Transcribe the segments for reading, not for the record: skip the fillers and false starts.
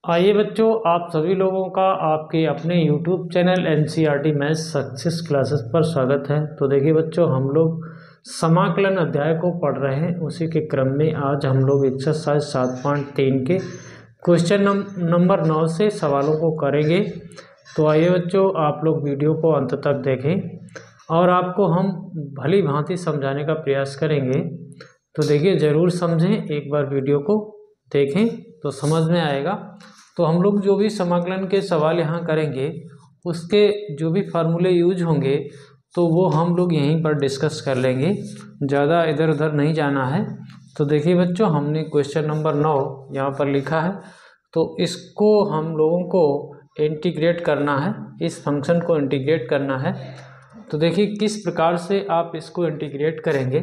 आइए बच्चों, आप सभी लोगों का आपके अपने YouTube channel NCERT maths success classes पर स्वागत है। तो देखिए बच्चों, हम लोग समाकलन अध्याय को पढ़ रहे हैं। उसी के क्रम में आज हम लोग एक्सरसाइज 7.3 के क्वेश्चन नंबर 9 से सवालों को करेंगे। तो आइए बच्चों, आप लोग वीडियो को अंत तक देखें और आपको हम भली भांति समझाने का प्रयास करेंगे। तो देखिए, ज़रूर समझें, एक बार वीडियो को देखें तो समझ में आएगा। तो हम लोग जो भी समाकलन के सवाल यहाँ करेंगे उसके जो भी फार्मूले यूज होंगे तो वो हम लोग यहीं पर डिस्कस कर लेंगे, ज़्यादा इधर उधर नहीं जाना है। तो देखिए बच्चों, हमने क्वेश्चन नंबर 9 यहाँ पर लिखा है, तो इसको हम लोगों को इंटीग्रेट करना है, इस फंक्शन को इंटीग्रेट करना है। तो देखिए किस प्रकार से आप इसको इंटीग्रेट करेंगे।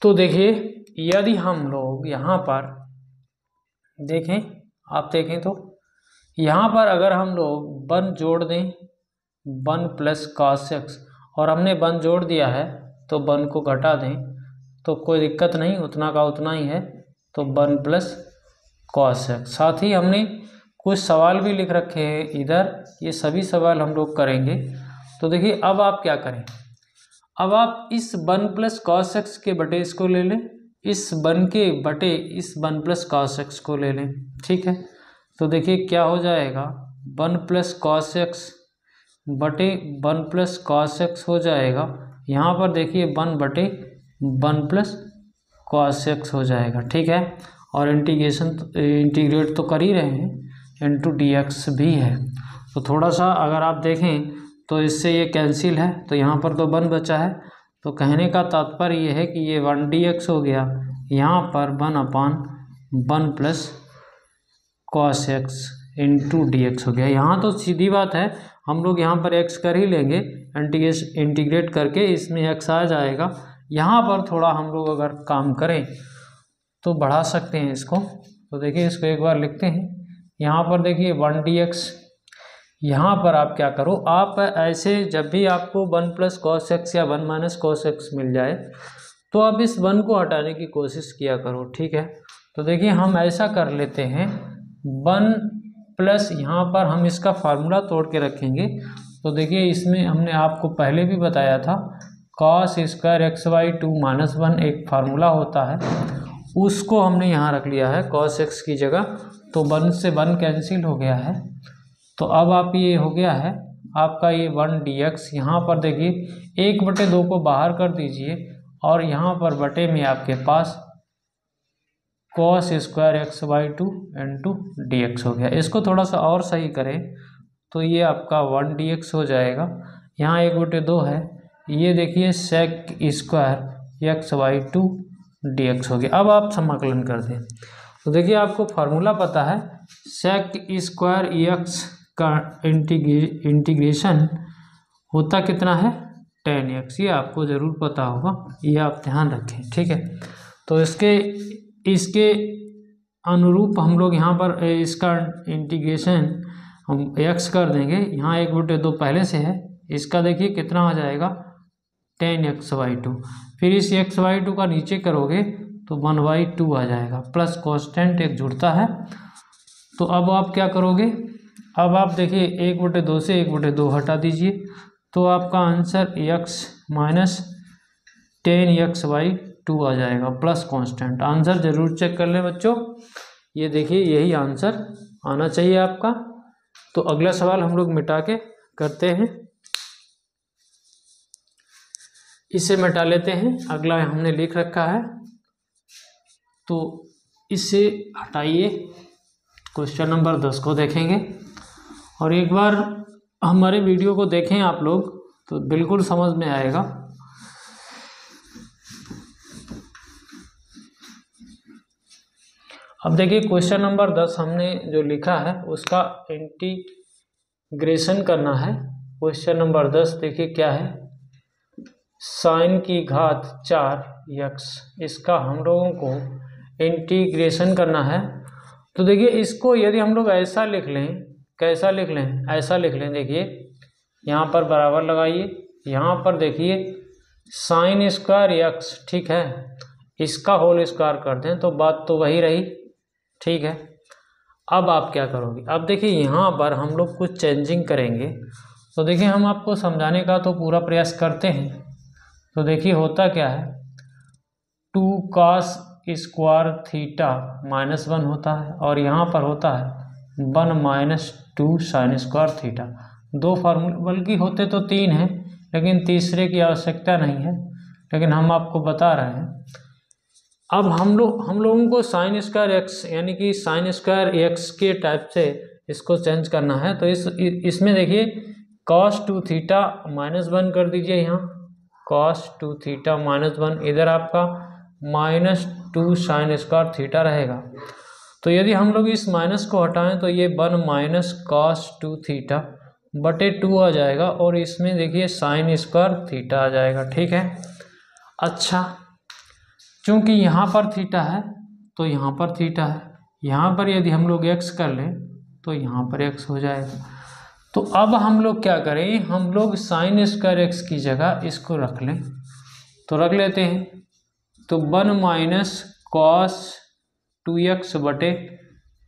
तो देखिए, यदि हम लोग यहाँ पर देखें, आप देखें तो यहाँ पर अगर हम लोग 1 जोड़ दें, 1 प्लस cos x, और हमने 1 जोड़ दिया है तो 1 को घटा दें तो कोई दिक्कत नहीं, उतना का उतना ही है। तो 1 प्लस cos x। साथ ही हमने कुछ सवाल भी लिख रखे हैं इधर, ये सभी सवाल हम लोग करेंगे। तो देखिए अब आप क्या करें, अब आप इस 1 प्लस cos x के बटे इसको ले लें, इस 1 के बटे इस 1 प्लस cos x को ले लें, ठीक है। तो देखिए क्या हो जाएगा, 1 प्लस cos x बटे 1 प्लस cos x हो जाएगा। यहाँ पर देखिए 1 बटे 1 प्लस cos x हो जाएगा, ठीक है। और इंटीग्रेट तो कर ही रहे हैं, इंटू dx भी है। तो थोड़ा सा अगर आप देखें तो इससे ये कैंसिल है, तो यहाँ पर तो 1 बचा है। तो कहने का तात्पर्य ये है कि ये 1 dx हो गया, यहाँ पर 1/1 plus cos x into dx हो गया। यहाँ तो सीधी बात है, हम लोग यहाँ पर x कर ही लेंगे, इंटीग्रेट करके इसमें x आ जाएगा। यहाँ पर थोड़ा हम लोग अगर काम करें तो बढ़ा सकते हैं इसको। तो देखिए इसको एक बार लिखते हैं, यहाँ पर देखिए 1 dx। यहाँ पर आप क्या करो, आप ऐसे जब भी आपको 1 प्लस cos x या 1 माइनस cos x मिल जाए तो आप इस 1 को हटाने की कोशिश किया करो, ठीक है। तो देखिए हम ऐसा कर लेते हैं, 1 प्लस यहाँ पर हम इसका फार्मूला तोड़ के रखेंगे। तो देखिए इसमें हमने आपको पहले भी बताया था, cos स्क्वायर x/2 माइनस 1 एक फार्मूला होता है, उसको हमने यहाँ रख लिया है cos x की जगह। तो 1 से 1 कैंसिल हो गया है। तो अब आप ये हो गया है आपका ये 1 dx। यहाँ पर देखिए 1/2 को बाहर कर दीजिए और यहाँ पर बटे में आपके पास cos square x/2 into dx हो गया। इसको थोड़ा सा और सही करें तो ये आपका 1 dx हो जाएगा। यहाँ 1/2 है, ये देखिए sec स्क्वायर x/2 dx हो गया। अब आप समाकलन कर दें तो देखिए आपको फार्मूला पता है, sec स्क्वायर x का इंटीग्रेशन होता कितना है, tan x। ये आपको ज़रूर पता होगा, ये आप ध्यान रखें, ठीक है। तो इसके अनुरूप हम लोग यहाँ पर इसका इंटीग्रेशन हम x कर देंगे। यहाँ 1/2 पहले से है, इसका देखिए कितना हो जाएगा, tan x/2। फिर इस x/2 का नीचे करोगे तो 1/2 आ जाएगा, प्लस कांस्टेंट एक जुड़ता है। तो अब आप क्या करोगे, अब आप देखिए 1/2 से 1/2 हटा दीजिए तो आपका answer x minus tan x/2 आ जाएगा, प्लस कांस्टेंट। आंसर जरूर चेक कर लें बच्चों, ये देखिए यही आंसर आना चाहिए आपका। तो अगला सवाल हम लोग मिटा के करते हैं, इसे मिटा लेते हैं। अगला हमने लिख रखा है तो इसे हटाइए, क्वेश्चन नंबर 10 को देखेंगे। और एक बार हमारे वीडियो को देखें आप लोग तो बिल्कुल समझ में आएगा। अब देखिए क्वेश्चन नंबर 10 हमने जो लिखा है उसका इंटीग्रेशन करना है। क्वेश्चन नंबर 10 देखिए क्या है, sin की घात 4x, इसका हम लोगों को इंटीग्रेशन करना है। तो देखिए इसको यदि हम लोग ऐसा लिख लें, कैसा लिख लें, ऐसा लिख लें। देखिए यहाँ पर बराबर लगाइए, यहाँ पर देखिए sin स्क्वायर x, ठीक है, इसका होल स्क्वायर कर दें तो बात तो वही रही, ठीक है। अब आप क्या करोगे, अब देखिए यहाँ पर हम लोग कुछ चेंजिंग करेंगे। तो देखिए हम आपको समझाने का तो पूरा प्रयास करते हैं। तो देखिए होता क्या है, 2 cos स्क्वायर थीटा -1 होता है, और यहाँ पर होता है 1 - 2 sin स्क्वायर थीटा। दो फार्मूले, बल्कि होते तो 3 हैं, लेकिन तीसरे की आवश्यकता नहीं है, लेकिन हम आपको बता रहे हैं। अब हम लोगों को साइन स्क्वायर एक्स यानी कि साइन स्क्वायर एक्स के टाइप से इसको चेंज करना है। तो इसमें देखिए cos 2 थीटा -1 कर दीजिए, यहाँ cos 2 थीटा -1, इधर आपका -2 साइन स्क्वायर थीटा रहेगा। तो यदि हम लोग इस माइनस को हटाएं तो ये 1 - cos 2 थीटा बटे 2 आ जाएगा, और इसमें देखिए साइन स्क्वायर थीटा आ जाएगा। ठीक है। अच्छा, चूंकि यहाँ पर थीटा है तो यहाँ पर थीटा है, यहाँ पर यदि हम लोग x कर लें तो यहाँ पर x हो जाएगा। तो अब हम लोग क्या करें, हम लोग साइन स्क्वायर एक्स की जगह इसको रख लें, तो रख लेते हैं। तो 1 - cos 2x बटे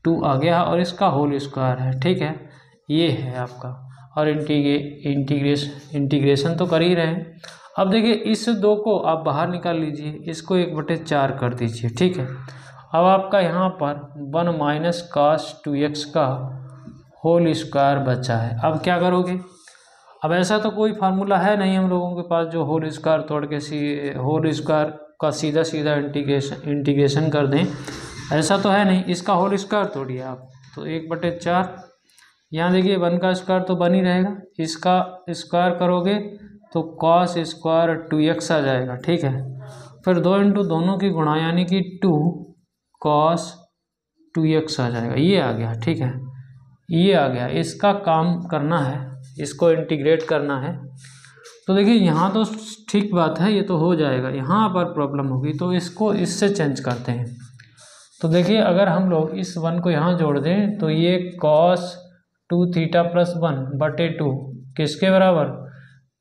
2 आ गया, और इसका होल स्क्वायर है। ठीक है, ये है आपका, और इंटीग्रेशन तो कर ही रहे हैं। अब देखिए इस 2 को आप बाहर निकाल लीजिए, इसको 1/4 कर दीजिए। ठीक है, अब आपका यहाँ पर 1 - cos 2x का होल स्क्वायर बचा है। अब क्या करोगे, अब ऐसा तो कोई फार्मूला है नहीं हम लोगों के पास जो होल स्क्वायर तोड़ के होल स्क्वायर का सीधा इंटीग्रेशन कर दें, ऐसा तो है नहीं। इसका होल स्क्वायर तोड़िए आप, तो 1/4, यहाँ देखिए 1 का स्क्वायर तो बन ही रहेगा, इसका स्क्वायर करोगे तो cos स्क्वायर 2x आ जाएगा। ठीक है, फिर 2 इंटू दोनों की गुणा यानी कि 2 cos 2x आ जाएगा, ये आ गया। ठीक है, ये आ गया, इसका काम करना है, इसको इंटीग्रेट करना है। तो देखिए यहाँ तो ठीक बात है, ये तो हो जाएगा, यहाँ पर प्रॉब्लम होगी तो इसको इससे चेंज करते हैं। तो देखिए अगर हम लोग इस 1 को यहाँ जोड़ दें तो ये cos 2 थीटा प्लस 1 बटे 2 किसके बराबर,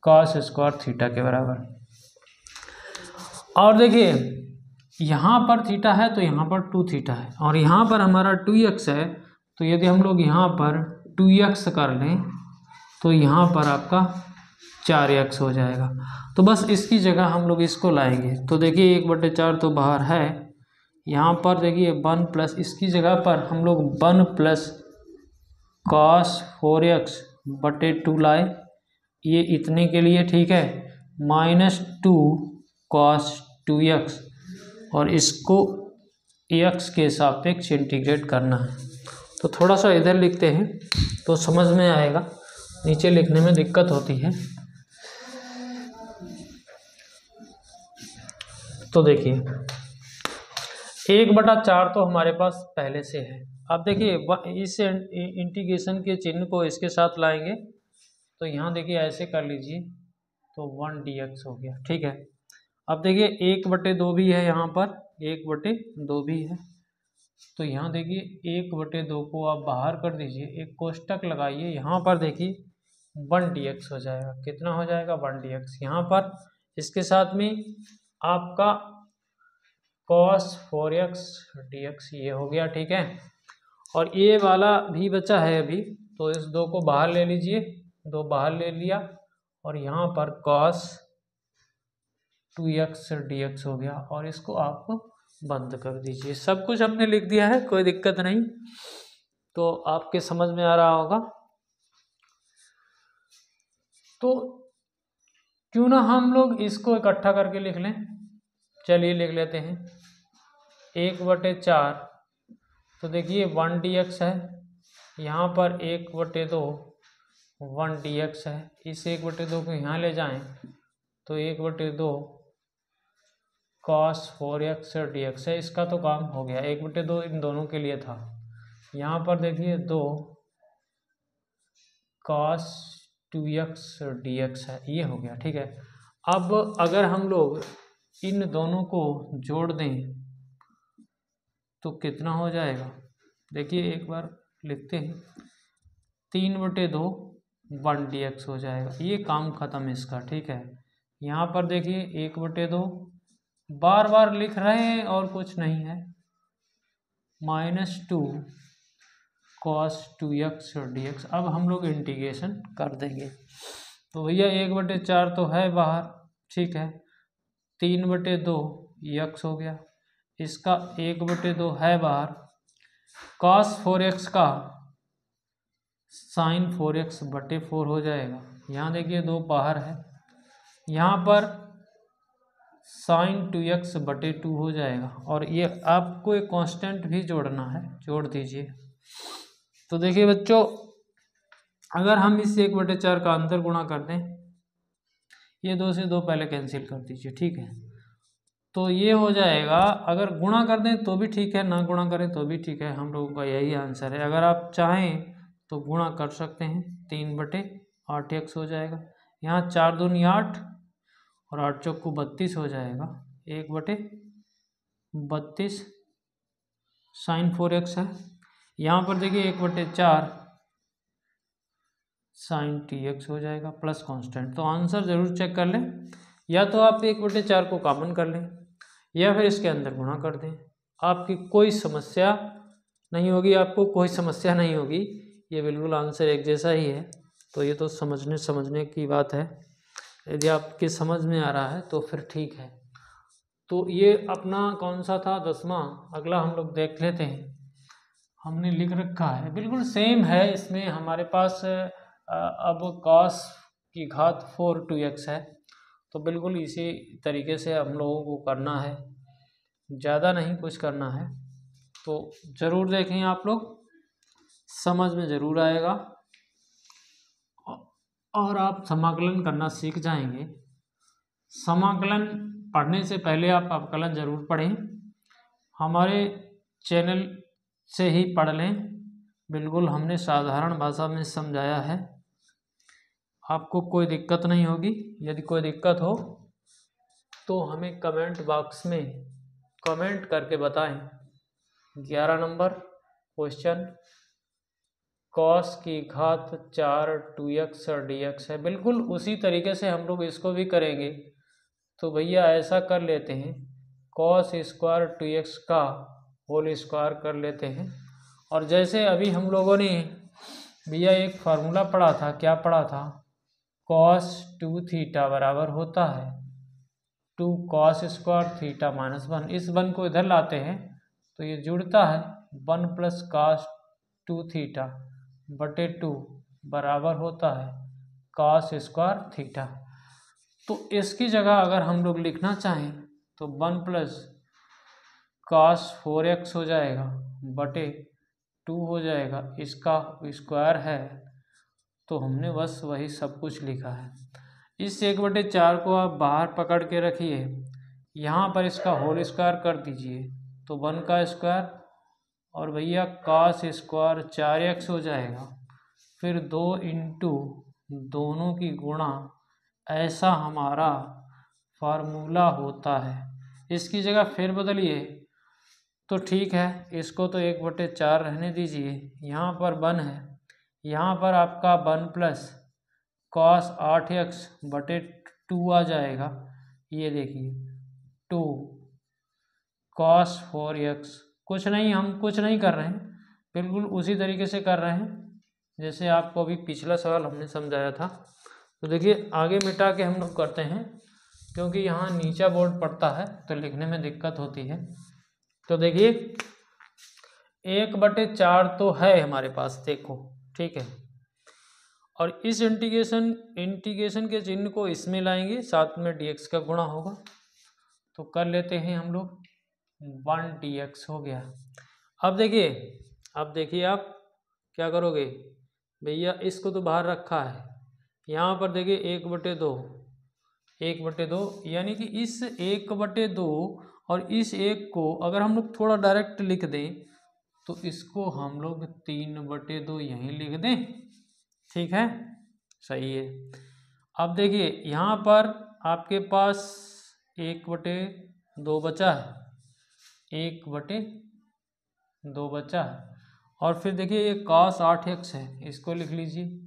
cos स्क्वायर थीटा के बराबर। और देखिए यहाँ पर थीटा है तो यहाँ पर 2 थीटा है, और यहाँ पर हमारा 2x है। तो यदि हम लोग यहाँ पर 2x कर लें तो यहाँ पर आपका 4x हो जाएगा। तो बस इसकी जगह हम लोग इसको लाएंगे। तो देखिए 1/4 तो बाहर है, यहाँ पर देखिए 1 प्लस, इसकी जगह पर हम लोग 1 प्लस cos 4x बटे 2 लाए, ये इतने के लिए। ठीक है, -2 cos 2x, और इसको x के सापेक्ष इंटीग्रेट करना है। तो थोड़ा सा इधर लिखते हैं तो समझ में आएगा, नीचे लिखने में दिक्कत होती है। तो देखिए 1/4 तो हमारे पास पहले से है। अब देखिए इस इंटीग्रेशन के चिन्ह को इसके साथ लाएंगे, तो यहाँ देखिए ऐसे कर लीजिए, तो 1 dx हो गया। ठीक है, अब देखिए 1/2 भी है, यहाँ पर 1/2 भी है। तो यहाँ देखिए 1/2 को आप बाहर कर दीजिए, एक कोष्टक लगाइए, यहाँ पर देखिए 1 dx हो जाएगा। कितना हो जाएगा, 1 dx। यहाँ पर इसके साथ में आपका cos 4x dx ये हो गया। ठीक है, और ये वाला भी बचा है अभी, तो इस 2 को बाहर ले लीजिए, 2 बाहर ले लिया, और यहाँ पर cos 2x dx हो गया, और इसको आप बंद कर दीजिए। सब कुछ हमने लिख दिया है, कोई दिक्कत नहीं, तो आपके समझ में आ रहा होगा। तो क्यों ना हम लोग इसको इकट्ठा करके लिख लें, चलिए लिख लेते हैं। 1/4, तो देखिए 1 dx है, यहाँ पर 1/2 1 dx है, इस 1/2 को यहाँ ले जाएं तो 1/2 cos 4x dx है, इसका तो काम हो गया। 1/2 इन दोनों के लिए था। यहाँ पर देखिए 2 cos 2x dx है, ये हो गया। ठीक है, अब अगर हम लोग इन दोनों को जोड़ दें तो कितना हो जाएगा, देखिए एक बार लिखते हैं, 3/2 1 dx हो जाएगा, ये काम खत्म इसका। ठीक है, यहाँ पर देखिए 1/2 बार बार लिख रहे हैं और कुछ नहीं है, -2 cos 2x dx। अब हम लोग इंटीग्रेशन कर देंगे। तो भैया 1/4 तो है बाहर, ठीक है, 3/2 x हो गया, इसका 1/2 है बाहर, cos 4x का sin 4x/4 हो जाएगा। यहाँ देखिए 2 बाहर है, यहाँ पर sin 2x/2 हो जाएगा, और ये आपको एक कांस्टेंट भी जोड़ना है, जोड़ दीजिए। तो देखिए बच्चों, अगर हम इस 1/4 का अंतर गुणा कर दें, ये 2 से 2 पहले कैंसिल कर दीजिए, ठीक है, तो ये हो जाएगा। अगर गुणा कर दें तो भी ठीक है, ना गुणा करें तो भी ठीक है, हम लोगों का यही आंसर है। अगर आप चाहें तो गुणा कर सकते हैं, 3/8x हो जाएगा, यहाँ 4 दूनी 8 और 8 चौको 32 हो जाएगा, 1/32 sin 4x है। यहाँ पर देखिए 1/4 sin tx हो जाएगा प्लस कांस्टेंट। तो आंसर ज़रूर चेक कर लें, या तो आप 1/4 को कॉमन कर लें या फिर इसके अंदर गुणा कर दें, आपकी कोई समस्या नहीं होगी, आपको कोई समस्या नहीं होगी, ये बिल्कुल आंसर एक जैसा ही है। तो ये तो समझने की बात है, यदि आपके समझ में आ रहा है तो फिर ठीक है। तो ये अपना कौन सा था, 10वां। अगला हम लोग देख लेते हैं, हमने लिख रखा है बिल्कुल सेम है, इसमें हमारे पास अब cos की घात 4 2x है, तो बिल्कुल इसी तरीके से हम लोगों को करना है, ज़्यादा नहीं कुछ करना है। तो ज़रूर देखें आप लोग, समझ में ज़रूर आएगा और आप समाकलन करना सीख जाएंगे। समाकलन पढ़ने से पहले आप अवकलन ज़रूर पढ़ें, हमारे चैनल से ही पढ़ लें, बिल्कुल हमने साधारण भाषा में समझाया है, आपको कोई दिक्कत नहीं होगी। यदि कोई दिक्कत हो तो हमें कमेंट बॉक्स में कमेंट करके बताएं। 11 नंबर क्वेश्चन, cos की घात 4 2x dx है, बिल्कुल उसी तरीके से हम लोग इसको भी करेंगे। तो भैया ऐसा कर लेते हैं, cos स्क्वायर 2x का होल स्क्वायर कर लेते हैं, और जैसे अभी हम लोगों ने भैया एक फार्मूला पढ़ा था, क्या पढ़ा था, cos 2 थीटा बराबर होता है 2 cos स्क्वायर थीटा माइनस 1। इस 1 को इधर लाते हैं तो ये जुड़ता है 1 प्लस cos 2 थीटा बटे 2 बराबर होता है cos स्क्वायर थीटा। तो इसकी जगह अगर हम लोग लिखना चाहें तो 1 प्लस cos 4x हो जाएगा बटे 2 हो जाएगा, इसका स्क्वायर है, तो हमने बस वही सब कुछ लिखा है। इस 1/4 को आप बाहर पकड़ के रखिए, यहाँ पर इसका होल स्क्वायर कर दीजिए, तो 1 का स्क्वायर और भैया cos स्क्वायर 4x हो जाएगा, फिर 2 इंटू दोनों की गुणा, ऐसा हमारा फार्मूला होता है। इसकी जगह फिर बदलिए तो ठीक है, इसको तो 1/4 रहने दीजिए, यहाँ पर 1 है, यहाँ पर आपका 1 प्लस cos 8x बटे 2 आ जाएगा, ये देखिए 2 cos 4x। कुछ नहीं, हम कुछ नहीं कर रहे हैं, बिल्कुल उसी तरीके से कर रहे हैं जैसे आपको अभी पिछला सवाल हमने समझाया था। तो देखिए आगे मिटा के हम लोग करते हैं, क्योंकि यहाँ नीचा बोर्ड पड़ता है तो लिखने में दिक्कत होती है। तो देखिए 1/4 तो है हमारे पास, देखो ठीक है, और इस इंटीग्रेशन के चिन्ह को इसमें लाएंगे, साथ में dx का गुणा होगा, तो कर लेते हैं हम लोग, 1 dx हो गया। अब देखिए आप क्या करोगे भैया, इसको तो बाहर रखा है, यहाँ पर देखिए 1/2 यानी कि इस 1/2 और इस 1 को अगर हम लोग थोड़ा डायरेक्ट लिख दें तो इसको हम लोग 3/2 यहीं लिख दें, ठीक है, सही है। अब देखिए यहाँ पर आपके पास 1/2 बचा है, 1/2 बचा है, और फिर देखिए ये cos 8x है, इसको लिख लीजिए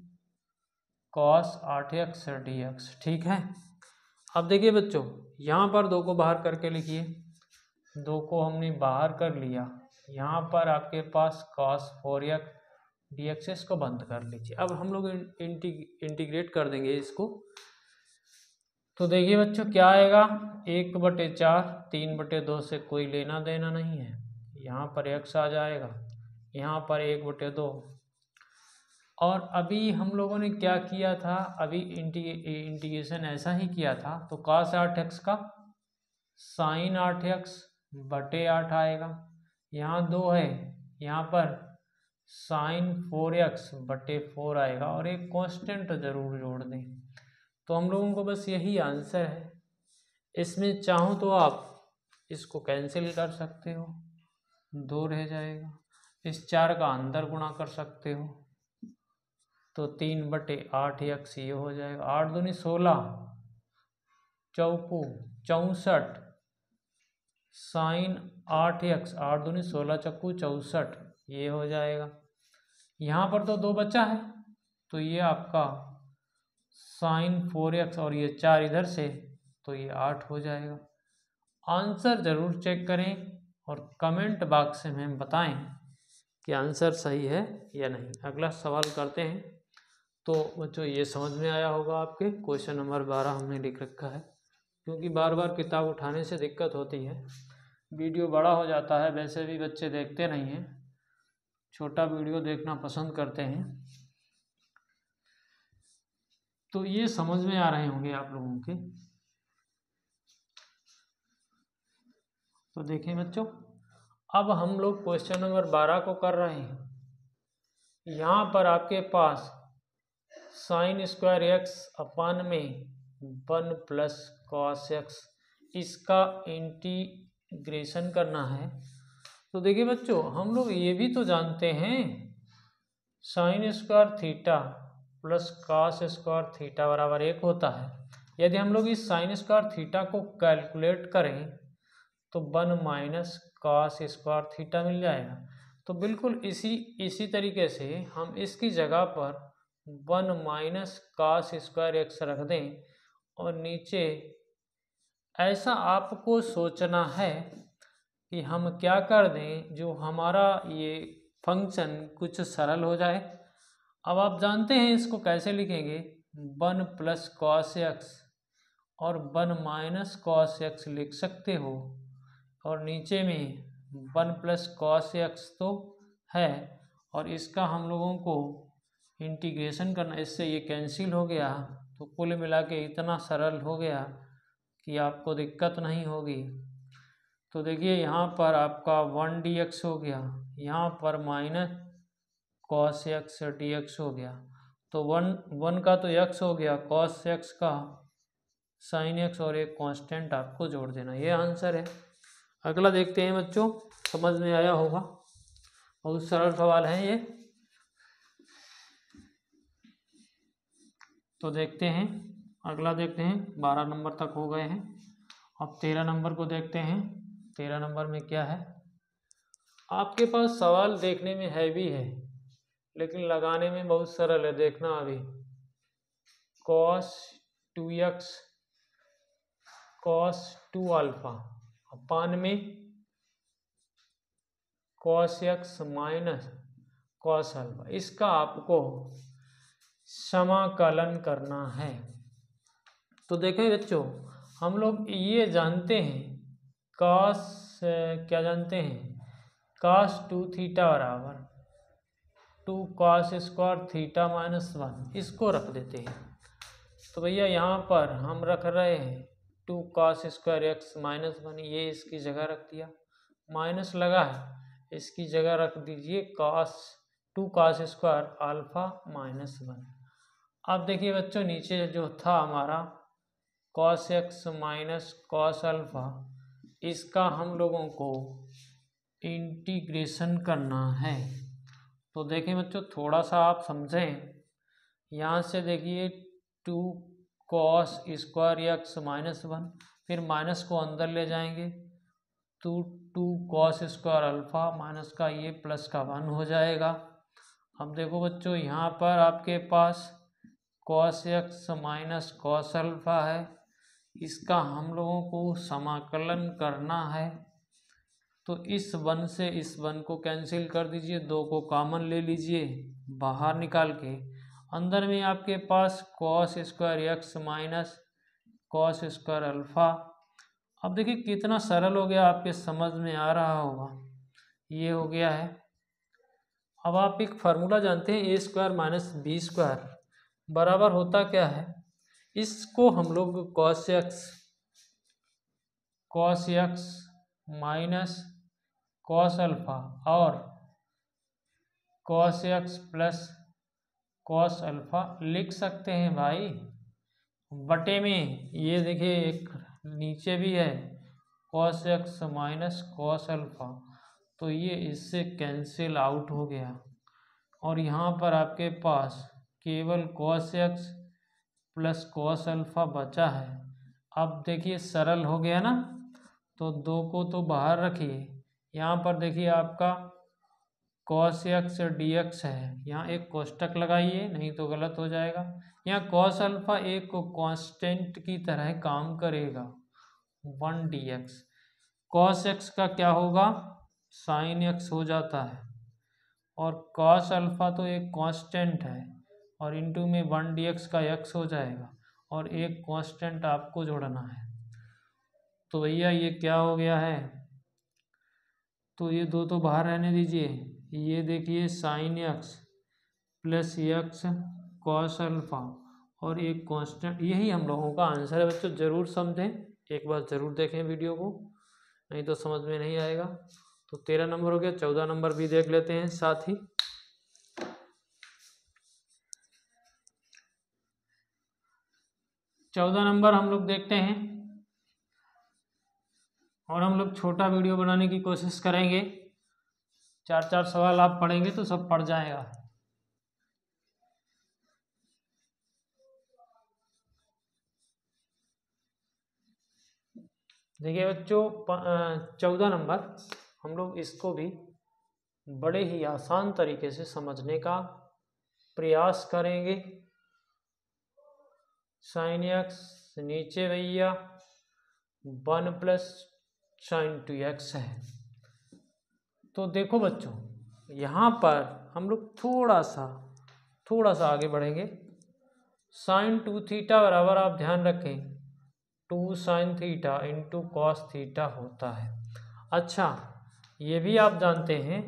cos 8x dx, ठीक है। अब देखिए बच्चों, यहाँ पर 2 को बाहर करके लिखिए, 2 को हमने बाहर कर लिया, यहाँ पर आपके पास cos 4x dx को बंद कर लीजिए। अब हम लोग इंटीग्रेट कर देंगे इसको। तो देखिए बच्चों क्या आएगा, 1/4, 3/2 से कोई लेना देना नहीं है, यहाँ पर x आ जाएगा, यहाँ पर 1/2। और अभी हम लोगों ने क्या किया था, अभी इंटीग्रेशन ऐसा ही किया था, तो cos 8x का sin 8x/8 आएगा, यहाँ 2 है, यहाँ पर sin 4x/4 आएगा, और एक कांस्टेंट जरूर जोड़ दें। तो हम लोगों को बस यही आंसर है। इसमें चाहो तो आप इसको कैंसिल कर सकते हो, 2 रह जाएगा, इस 4 का अंदर गुणा कर सकते हो, तो 3/8x ये हो जाएगा, 8 दूनी 16, चौकू 64, sin 8x, 8 दूनी 16 चौकू 64, ये हो जाएगा। यहाँ पर तो 2 बचा है, तो ये आपका sin 4x, और ये 4 इधर से, तो ये 8 हो जाएगा। आंसर ज़रूर चेक करें और कमेंट बॉक्स में हमें बताएं कि आंसर सही है या नहीं। अगला सवाल करते हैं। तो बच्चों ये समझ में आया होगा आपके, क्वेश्चन नंबर 12 हमने लिख रखा है, क्योंकि बार बार किताब उठाने से दिक्कत होती है, वीडियो बड़ा हो जाता है, वैसे भी बच्चे देखते नहीं हैं, छोटा वीडियो देखना पसंद करते हैं। तो ये समझ में आ रहे होंगे आप लोगों के। तो देखें बच्चों, अब हम लोग क्वेश्चन नंबर 12 को कर रहे हैं। यहाँ पर आपके पास sin स्क्वायर x अपान में 1 + cos x, इसका इंटीग्रेशन करना है। तो देखिए बच्चों, हम लोग ये भी तो जानते हैं sin square theta plus cos square theta बराबर 1 होता है। यदि हम लोग इस sin स्क्वायर थीटा को कैलकुलेट करें तो 1 - cos स्क्वायर थीटा मिल जाएगा। तो बिल्कुल इसी तरीके से हम इसकी जगह पर 1 - cos स्क्वायर x रख दें, और नीचे ऐसा आपको सोचना है कि हम क्या कर दें, जो हमारा ये फंक्शन कुछ सरल हो जाए। अब आप जानते हैं इसको कैसे लिखेंगे, 1 + cos x और 1 - cos x लिख सकते हो, और नीचे में 1 + cos x तो है, और इसका हम लोगों को इंटीग्रेशन करना, इससे ये कैंसिल हो गया, तो कुल मिला के इतना सरल हो गया कि आपको दिक्कत नहीं होगी। तो देखिए यहाँ पर आपका 1 dx हो गया, यहाँ पर -cos x dx हो गया, तो 1 का तो x हो गया, cos x का sin x, और एक कांस्टेंट आपको जोड़ देना, ये आंसर है। अगला देखते हैं बच्चों, समझ में आया होगा, बहुत सरल सवाल है ये। तो देखते हैं, अगला देखते हैं, 12 नंबर तक हो गए हैं। अब 13 नंबर को देखते हैं। 13 नंबर में क्या है, आपके पास सवाल देखने में हैवी है लेकिन लगाने में बहुत सरल है, देखना अभी। cos 2x cos 2α अपान में cos x माइनस cos α, इसका आपको समाकलन करना है। तो देखें बच्चों, हम लोग ये जानते हैं क्या जानते हैं, cos 2 थीटा बराबर 2 cos स्क्वायर थीटा -1, इसको रख देते हैं। तो भैया यहाँ पर हम रख रहे हैं 2 cos स्क्वायर x -1, ये इसकी जगह रख दिया, माइनस लगा है, इसकी जगह रख दीजिए 2 cos स्क्वायर α -1। अब देखिए बच्चों, नीचे जो था हमारा cos x cos α, इसका हम लोगों को इंटीग्रेशन करना है। तो देखें बच्चों, थोड़ा सा आप समझें, यहाँ से देखिए 2 cos स्क्वायर x -1, फिर माइनस को अंदर ले जाएंगे, तो 2 cos स्क्वायर अल्फा माइनस का ये प्लस का 1 हो जाएगा। अब देखो बच्चों, यहाँ पर आपके पास cos x cos अल्फा है, इसका हम लोगों को समाकलन करना है। तो इस 1 से इस 1 को कैंसिल कर दीजिए, 2 को कॉमन ले लीजिए बाहर निकाल के। अंदर में आपके पास cos square x minus cos square alpha. अब देखिए कितना सरल हो गया, आपके समझ में आ रहा होगा। ये हो गया है। अब आप एक फार्मूला जानते हैं, a square minus b square बराबर होता क्या है। इसको हम लोग cos x minus cos alpha और cos x plus cos alpha लिख सकते हैं भाई, बटे में। ये देखिए एक नीचे भी है cos x minus cos alpha, तो ये इससे कैंसिल आउट हो गया और यहाँ पर आपके पास केवल cos x plus cos alpha बचा है। अब देखिए सरल हो गया ना, तो 2 को तो बाहर रखिए। यहाँ पर देखिए आपका कॉस एक्स डी एक्स है, यहाँ एक कोष्टक लगाइए नहीं तो गलत हो जाएगा। यहाँ कॉस अल्फा एक कांस्टेंट की तरह काम करेगा 1 डी एक्स। कॉस एक्स का क्या होगा, साइन एक्स हो जाता है और कॉस अल्फा तो एक कांस्टेंट है और इनटू में 1 डी एक्स का एक्स हो जाएगा और एक कांस्टेंट आपको जोड़ना है। तो भैया ये क्या हो गया है, तो ये 2 तो बाहर रहने दीजिए। ये देखिए sine x plus x cos alpha और एक कांस्टेंट, यही हम लोगों का आंसर है बच्चों। ज़रूर समझें, एक बार ज़रूर देखें वीडियो को, नहीं तो समझ में नहीं आएगा। तो 13 नंबर हो गया, 14 नंबर भी देख लेते हैं साथ ही। चौदह नंबर हम लोग देखते हैं और हम लोग छोटा वीडियो बनाने की कोशिश करेंगे। 4-4 सवाल आप पढ़ेंगे तो सब पढ़ जाएगा। देखिए बच्चों 14 नंबर हम लोग इसको भी बड़े ही आसान तरीके से समझने का प्रयास करेंगे। साइन एक्स नीचे भैया 1 प्लस साइन 2x है। तो देखो बच्चों यहाँ पर हम लोग थोड़ा सा आगे बढ़ेंगे। साइन 2 थीटा बराबर आप ध्यान रखें 2 sine theta into cos theta होता है। अच्छा ये भी आप जानते हैं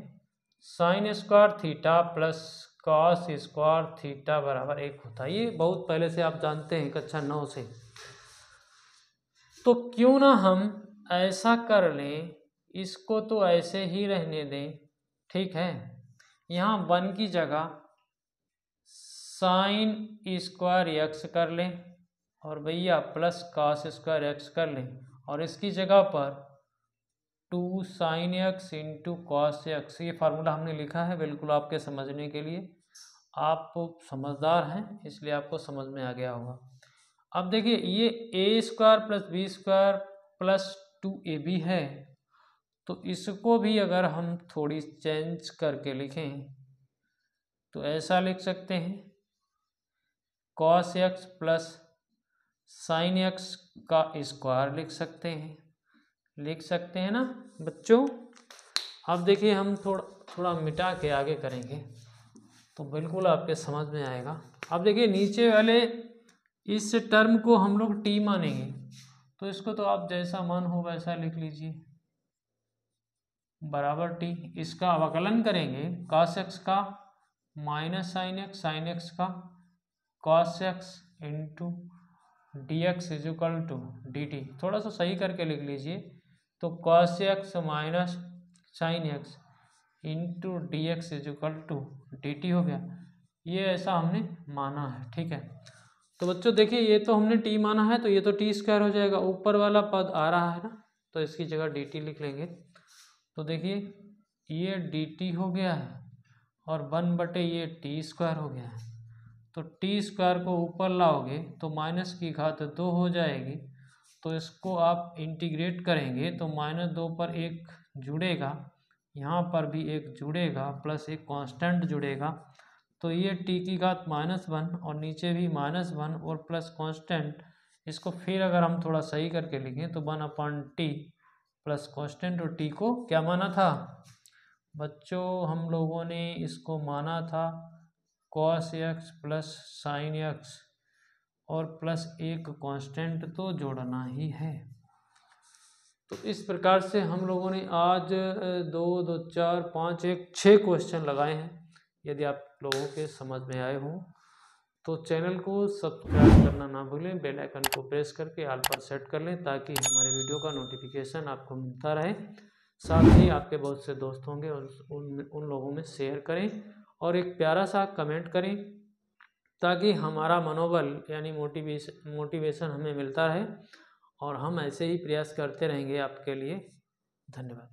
sine square theta plus cos square theta बराबर 1 होता है। ये बहुत पहले से आप जानते हैं कक्षा 9 से। तो क्यों ना हम ऐसा कर लें, इसको तो ऐसे ही रहने दें, ठीक है। यहाँ 1 की जगह साइन स्क्वायर एक्स कर लें और भैया प्लस कॉस स्क्वायर एक्स कर लें और इसकी जगह पर 2 sign x into cos x, ये फार्मूला हमने लिखा है बिल्कुल आपके समझने के लिए। आप समझदार हैं इसलिए आपको समझ में आ गया होगा। अब देखिए ये a square plus b square plus 2ab है, तो इसको भी अगर हम थोड़ी चेंज करके लिखें तो ऐसा लिख सकते हैं cos x plus sign x का स्क्वायर लिख सकते हैं ना बच्चों। अब देखिए हम थोड़ा मिटा के आगे करेंगे तो बिल्कुल आपके समझ में आएगा। अब देखिए नीचे वाले इस टर्म को हम लोग t मानेंगे, तो इसको तो आप जैसा मन हो वैसा लिख लीजिए बराबर t। इसका अवकलन करेंगे cos x का माइनस साइन एक्स का cos x into d x equal to d t. थोड़ा सा सही करके लिख लीजिए, तो cos x minus sine x into d x equal to d t हो गया। ये ऐसा हमने माना है, ठीक है। तो बच्चों देखिए ये तो हमने t माना है, तो ये तो t स्क्वायर हो जाएगा, ऊपर वाला पद आ रहा है ना, तो इसकी जगह dt लिख लेंगे। तो देखिए ये dt हो गया है और 1 बटे ये t स्क्वायर हो गया है। तो t स्क्वायर को ऊपर लाओगे तो माइनस की घात 2 हो जाएगी, तो इसको आप इंटीग्रेट करेंगे तो -2 पर 1 जुड़ेगा, यहाँ पर भी 1 जुड़ेगा प्लस एक कांस्टेंट जुड़ेगा, तो ये t की घात -1 और नीचे भी -1 और प्लस कांस्टेंट। इसको फिर अगर हम थोड़ा सही करके लिखें तो 1/t प्लस कांस्टेंट और टी को क्या माना था बच्चों, हम लोगों ने इसको माना था cos x plus sign x और प्लस एक कांस्टेंट तो जोड़ना ही है। तो इस प्रकार से हम लोगों ने आज 2 2 4 5 6 क्वेश्चन लगाए हैं। यदि आप लोगों के समझ में आए हों तो चैनल को सब्सक्राइब करना ना भूलें, बेल आइकन को प्रेस करके ऑल पर सेट कर लें ताकि हमारे वीडियो का नोटिफिकेशन आपको मिलता रहे। साथ ही आपके बहुत से दोस्त होंगे और उन लोगों में शेयर करें और एक प्यारा सा कमेंट करें ताकि हमारा मनोबल यानी मोटिवेशन हमें मिलता रहे और हम ऐसे ही प्रयास करते रहेंगे आपके लिए। धन्यवाद।